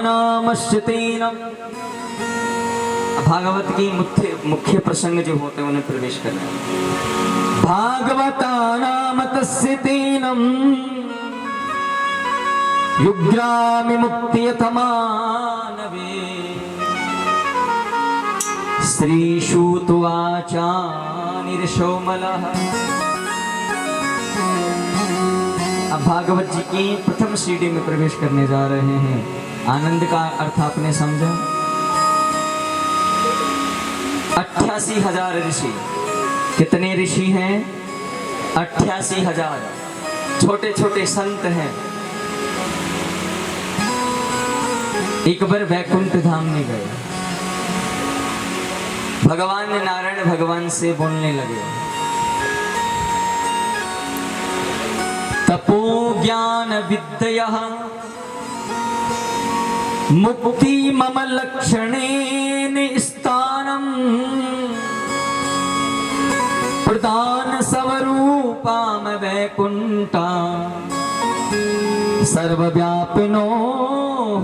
नामश्चितेन भागवत की मुख्य प्रसंग जो होते हैं उन्हें प्रवेश करना। भागवता नाम तस्य तेनम युग्रामि मुक्तियतमानवे श्रीशूतुवाचा निरशोमलः। अब भागवत जी की प्रथम सीढ़ी में प्रवेश करने जा रहे हैं। आनंद का अर्थ आपने समझा। 88,000 ऋषि। कितने ऋषि हैं? 88,000। छोटे छोटे संत हैं। एक बार वैकुंठ धाम में गए। भगवान नारायण भगवान से बोलने लगे। तपो ज्ञान विद्यः मुक्ति मम लक्षणेन स्थानम प्रदान स्वरूपाम वैकुंठा सर्वव्यापिनो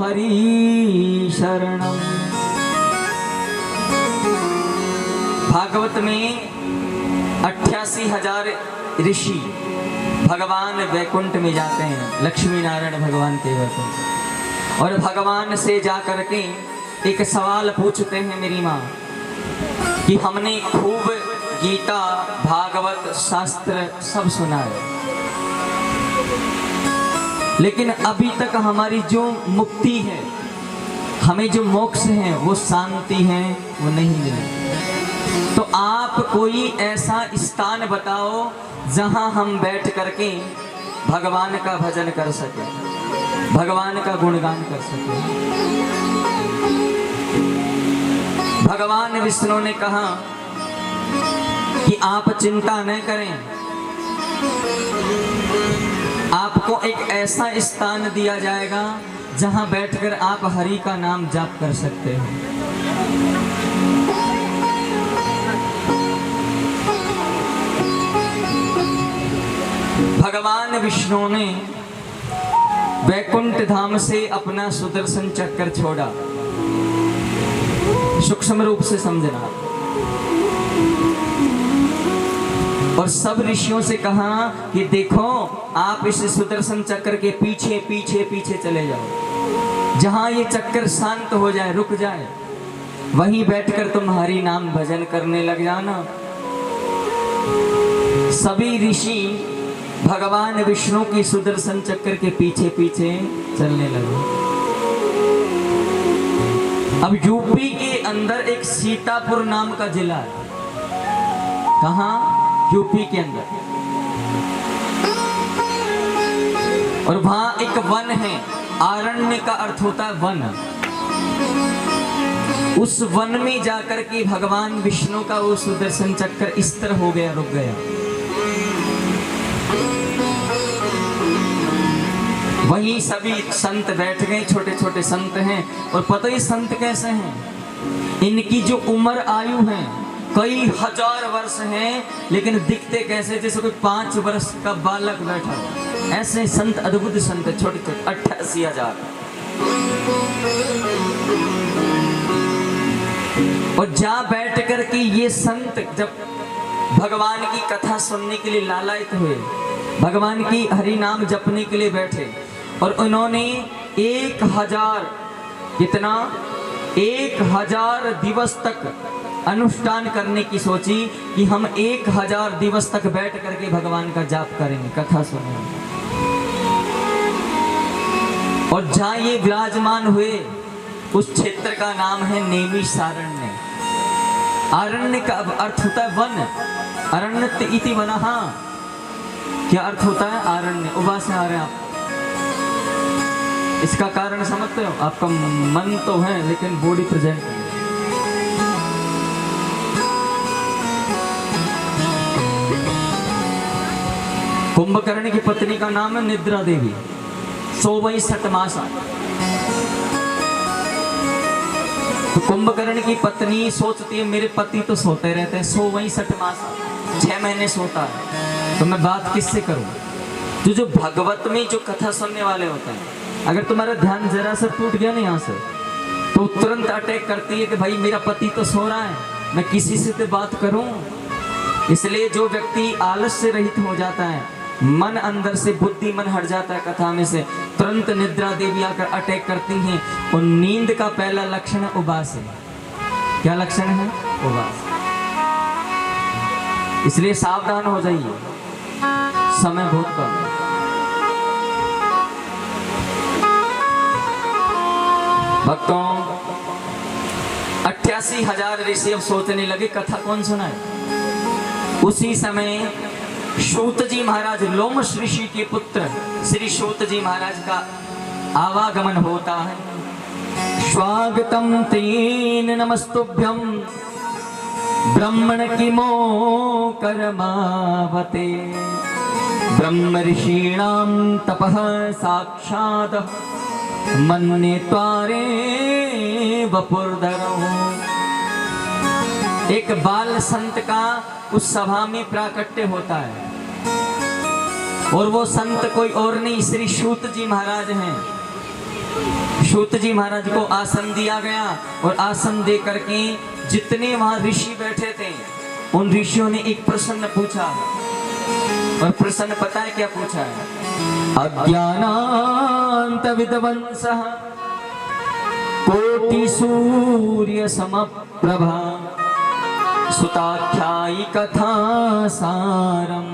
हरि शरणम। भागवत में 88,000 ऋषि भगवान वैकुंठ में जाते हैं, लक्ष्मी नारायण भगवान के वैकुंठ, और भगवान से जाकर के एक सवाल पूछते हैं। मेरी माँ कि हमने खूब गीता भागवत शास्त्र सब सुना है, लेकिन अभी तक हमारी जो मुक्ति है, हमें जो मोक्ष है, वो शांति है, वो नहीं मिली। तो आप कोई ऐसा स्थान बताओ जहां हम बैठ करके भगवान का भजन कर सके, भगवान का गुणगान कर सके। भगवान विष्णु ने कहा कि आप चिंता न करें, आपको एक ऐसा स्थान दिया जाएगा जहां बैठकर आप हरि का नाम जाप कर सकते हो। भगवान विष्णु ने वैकुंठ धाम से अपना सुदर्शन चक्र छोड़ा। सूक्ष्म रूप से समझना। और सब ऋषियों से कहा कि देखो, आप इस सुदर्शन चक्र के पीछे पीछे पीछे चले जाओ। जहां ये चक्र शांत हो जाए, रुक जाए, वहीं बैठकर तुम हरि नाम भजन करने लग जाना। सभी ऋषि भगवान विष्णु की सुदर्शन चक्र के पीछे पीछे चलने लगे। अब यूपी के अंदर एक सीतापुर नाम का जिला है। कहाँ? यूपी के अंदर। और वहां एक वन है। आरण्य का अर्थ होता है वन। उस वन में जाकर के भगवान विष्णु का वो सुदर्शन चक्र इस तरह हो गया, रुक गया। वहीं सभी संत बैठ गए। छोटे छोटे संत हैं। और पता ही संत कैसे हैं? इनकी जो उम्र आयु है कई हजार वर्ष हैं, लेकिन दिखते कैसे जैसे कोई 5 वर्ष का बालक बैठा हो। ऐसे संत, अद्भुत संत, छोटे छोटे 88,000। और जा बैठ कर के ये संत जब भगवान की कथा सुनने के लिए लालायित हुए, भगवान की हरि नाम जपने के लिए बैठे, और उन्होंने 1000 कितना 1000 दिवस तक अनुष्ठान करने की सोची कि हम 1000 दिवस तक बैठ करके भगवान का जाप करेंगे, कथा सुनेंगे। और जहां ये विराजमान हुए उस क्षेत्र का नाम है नैमिषारण्य। आरण्य का अर्थ होता है वन। अरण्यत इति वनः। क्या अर्थ होता है? आरण्य। उबा से आ रहे हैं आप। इसका कारण समझते हो? आपका मन तो है लेकिन बॉडी प्रेजेंट नहीं। कुंभकर्ण की पत्नी का नाम है निद्रा देवी। 162 मास। तो कुंभकर्ण की पत्नी सोचती है मेरे पति तो सोते रहते हैं, 162 मास 6 महीने सोता है, तो मैं बात किससे करूं? जो भगवत में जो कथा सुनने वाले होते हैं अगर तुम्हारा ध्यान जरा सा टूट गया ना यहाँ से, तो तुरंत अटैक करती है कि भाई मेरा पति तो सो रहा है, मैं किसी से तो बात करूं। इसलिए जो व्यक्ति आलस से रहित हो जाता है, मन अंदर से बुद्धि मन हट जाता है कथा में से, तुरंत निद्रा देवी आकर अटैक करती हैं। और नींद का पहला लक्षण है उबास है। क्या लक्षण है? उबास। इसलिए सावधान हो जाइए, समय बहुत कम है। भक्तों, 88,000 ऋषि अब सोचने लगे कथा कौन सुनाए। उसी समय सूत जी महाराज, लोमश ऋषि के पुत्र श्री सूत जी महाराज का आवागमन होता है। स्वागतम तेन नमस्तुभ्यम ब्रह्मण किमो कर्मावते ब्रह्म ऋषीणां तपः साक्षात् मन्ये त्वारे वपुर्धरो। एक बाल संत का उस सभा में प्राकट्य होता है, और वो संत कोई और नहीं श्री सूत जी महाराज हैं। सूत जी महाराज को आसन दिया गया, और आसन दे करके जितने वहां ऋषि बैठे थे, उन ऋषियों ने एक प्रश्न पूछा। और प्रश्न पता है क्या पूछा है? अज्ञानांत विद्वंसः कोटि सूर्य समप्रभा सुताख्यायी कथा सारम।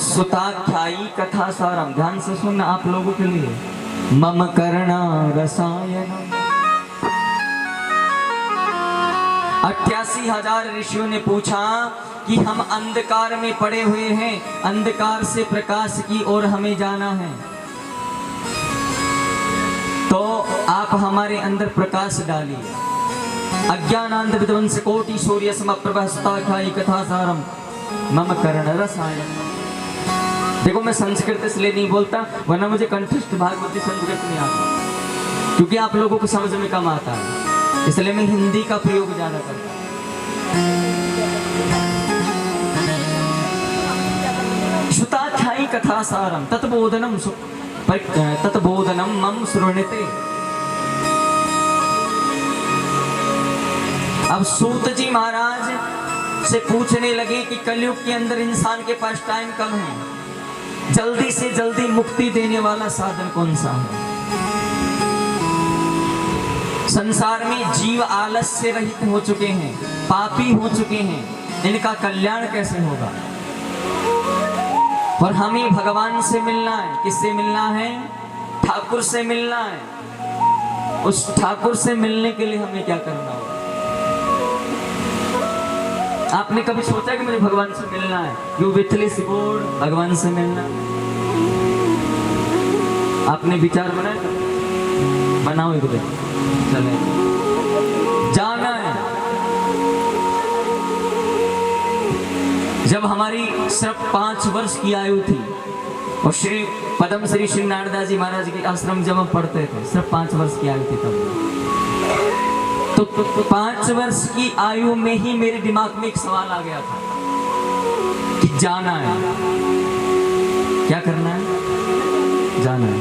सुताख्यायी कथा सारम, ध्यान से सुनना आप लोगों के लिए। मम कर्णा रसायनम। 88,000 ऋषियों ने पूछा कि हम अंधकार में पड़े हुए हैं, अंधकार से प्रकाश की ओर हमें जाना है, तो आप हमारे अंदर प्रकाश डालिए। अज्ञानांध विध्वंस कोटि सूर्य समप्रभा सुताख्यायी कथा सारम मम कर्ण रसायन। देखो, मैं संस्कृत इसलिए नहीं बोलता, वरना मुझे कंठस्थ भागवती संस्कृत नहीं आता, क्योंकि आप लोगों को समझ में कम आता है, इसलिए मैं हिंदी का प्रयोग ज्यादा करता हूं। सुताख्यायी कथा सारम तत्बोधनम मम श्रुण्यते। अब सूत जी महाराज से पूछने लगे कि कलयुग के अंदर इंसान के पास टाइम कम है, जल्दी से जल्दी मुक्ति देने वाला साधन कौन सा है? संसार में जीव आलस से रहित हो चुके हैं, पापी हो चुके हैं, इनका कल्याण कैसे होगा? और हमें भगवान से मिलना है। किससे मिलना है? ठाकुर से मिलना है। उस ठाकुर से मिलने के लिए हमें क्या करना होगा? आपने कभी सोचा कि मुझे भगवान से मिलना है? यू विथली सिकोड़ भगवान से मिलना, आपने विचार बनाया? बनाओ एक बार, चले जाना है। जब हमारी सिर्फ 5 वर्ष की आयु थी, और श्री पद्म श्री नारदा जी महाराज के आश्रम जब हम पढ़ते थे, सिर्फ 5 वर्ष की आयु थी तब। तो 5 वर्ष की आयु में ही मेरे दिमाग में एक सवाल आ गया था कि जाना है। क्या करना है? जाना है।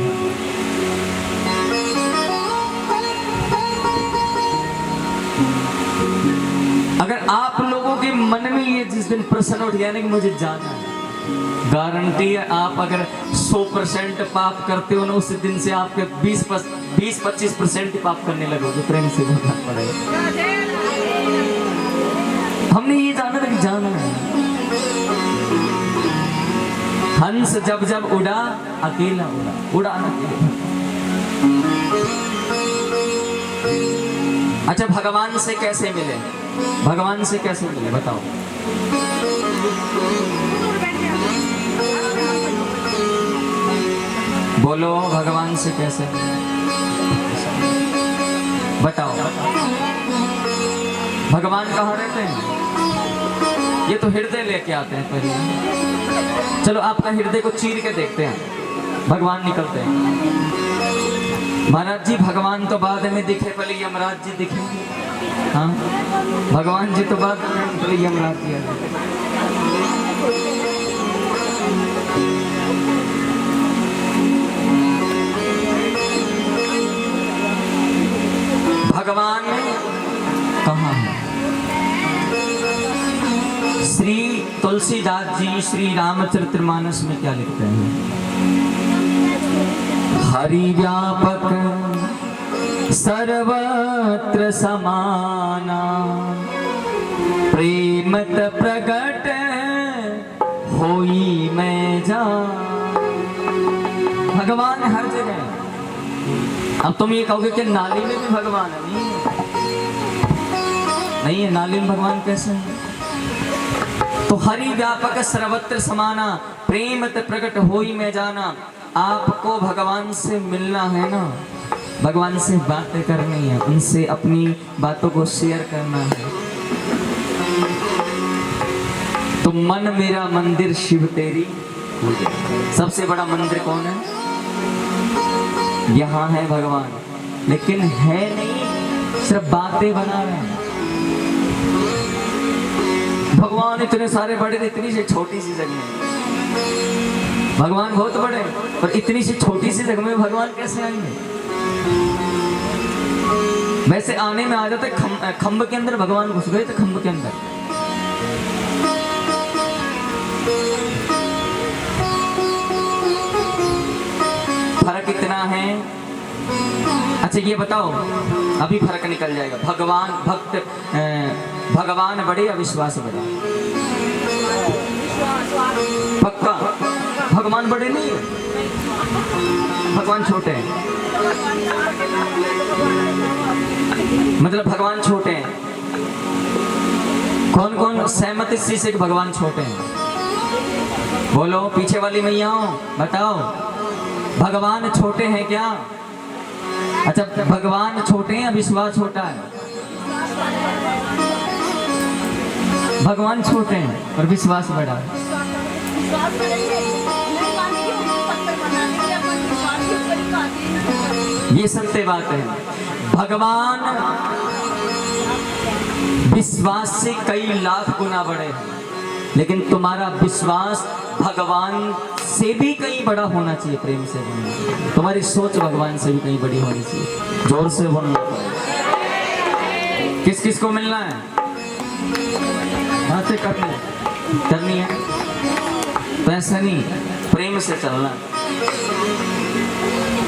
अगर आप लोगों के मन में ये जिस दिन प्रश्न उठ गया ना कि मुझे जाना है, गारंटी है आप अगर 100% पाप करते हो ना, उस दिन से आपके 20-25% ही पाप करने लगोगे। प्रेम से बोलना पड़ेगा। हमने ये जाना था कि जाना है। हंस जब जब उड़ा अकेला उड़ा ना अकेला। अच्छा, भगवान से कैसे मिले? भगवान से कैसे मिले बताओ? बोलो, भगवान से कैसे बताओ? भगवान कहाँ रहते हैं? ये तो हृदय लेके आते हैं पहले। चलो आपका हृदय को चीर के देखते हैं, भगवान निकलते हैं। महाराज जी, भगवान तो बाद में दिखे, पहले यमराज जी दिखे। हाँ, भगवान जी तो बाद में, पहले यमराज जी आए। भगवान कहाँ है? श्री तुलसीदास जी श्री रामचरितमानस में क्या लिखते हैं? हरि व्यापक सर्वत्र समाना, प्रेमत प्रगट होई मैं जा। भगवान हर जगह है। अब तुम ये कहोगे कि नाली में भी भगवान है? नहीं है। नाली में भगवान कैसे है? तो हरि व्यापक सर्वत्र समाना, प्रेमत प्रगट होई मैं जाना। आपको भगवान से मिलना है ना, भगवान से बातें करनी है, उनसे अपनी बातों को शेयर करना है। तो मन मेरा मंदिर शिव तेरी। सबसे बड़ा मंदिर कौन है? यहाँ है भगवान, लेकिन है नहीं, सिर्फ बातें बना रहे हैं। भगवान इतने सारे बड़े, इतनी सी छोटी सी जगह में भगवान बहुत बड़े, और इतनी सी छोटी सी जगह में भगवान कैसे आएंगे? वैसे आने में आ जाते खंभ के अंदर भगवान घुस गए थे, खंभ के अंदर। फर्क इतना है। अच्छा ये बताओ, अभी फर्क निकल जाएगा। भगवान भक्त भगवान बड़े या विश्वास बड़ा? पक्का भगवान बड़े नहीं है, भगवान छोटे हैं। मतलब भगवान छोटे हैं। कौन कौन सहमत इस चीज से कि भगवान छोटे हैं? बोलो, पीछे वाली मैयाओं बताओ, भगवान छोटे हैं क्या? अच्छा, भगवान छोटे हैं या विश्वास छोटा है? भगवान छोटे हैं और विश्वास बड़ा है। ये सत्य बात है। भगवान विश्वास से कई लाख गुना बड़े हैं, लेकिन तुम्हारा विश्वास भगवान से भी कहीं बड़ा होना चाहिए। प्रेम से बोलना, तुम्हारी सोच भगवान से भी कहीं बड़ी होनी चाहिए। जोर से बोलना। किस किस को मिलना है? बातें करनी है, तो ऐसा नहीं, प्रेम से चलना।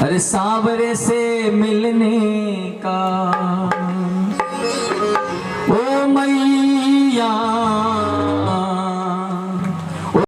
अरे सावरे से मिलने का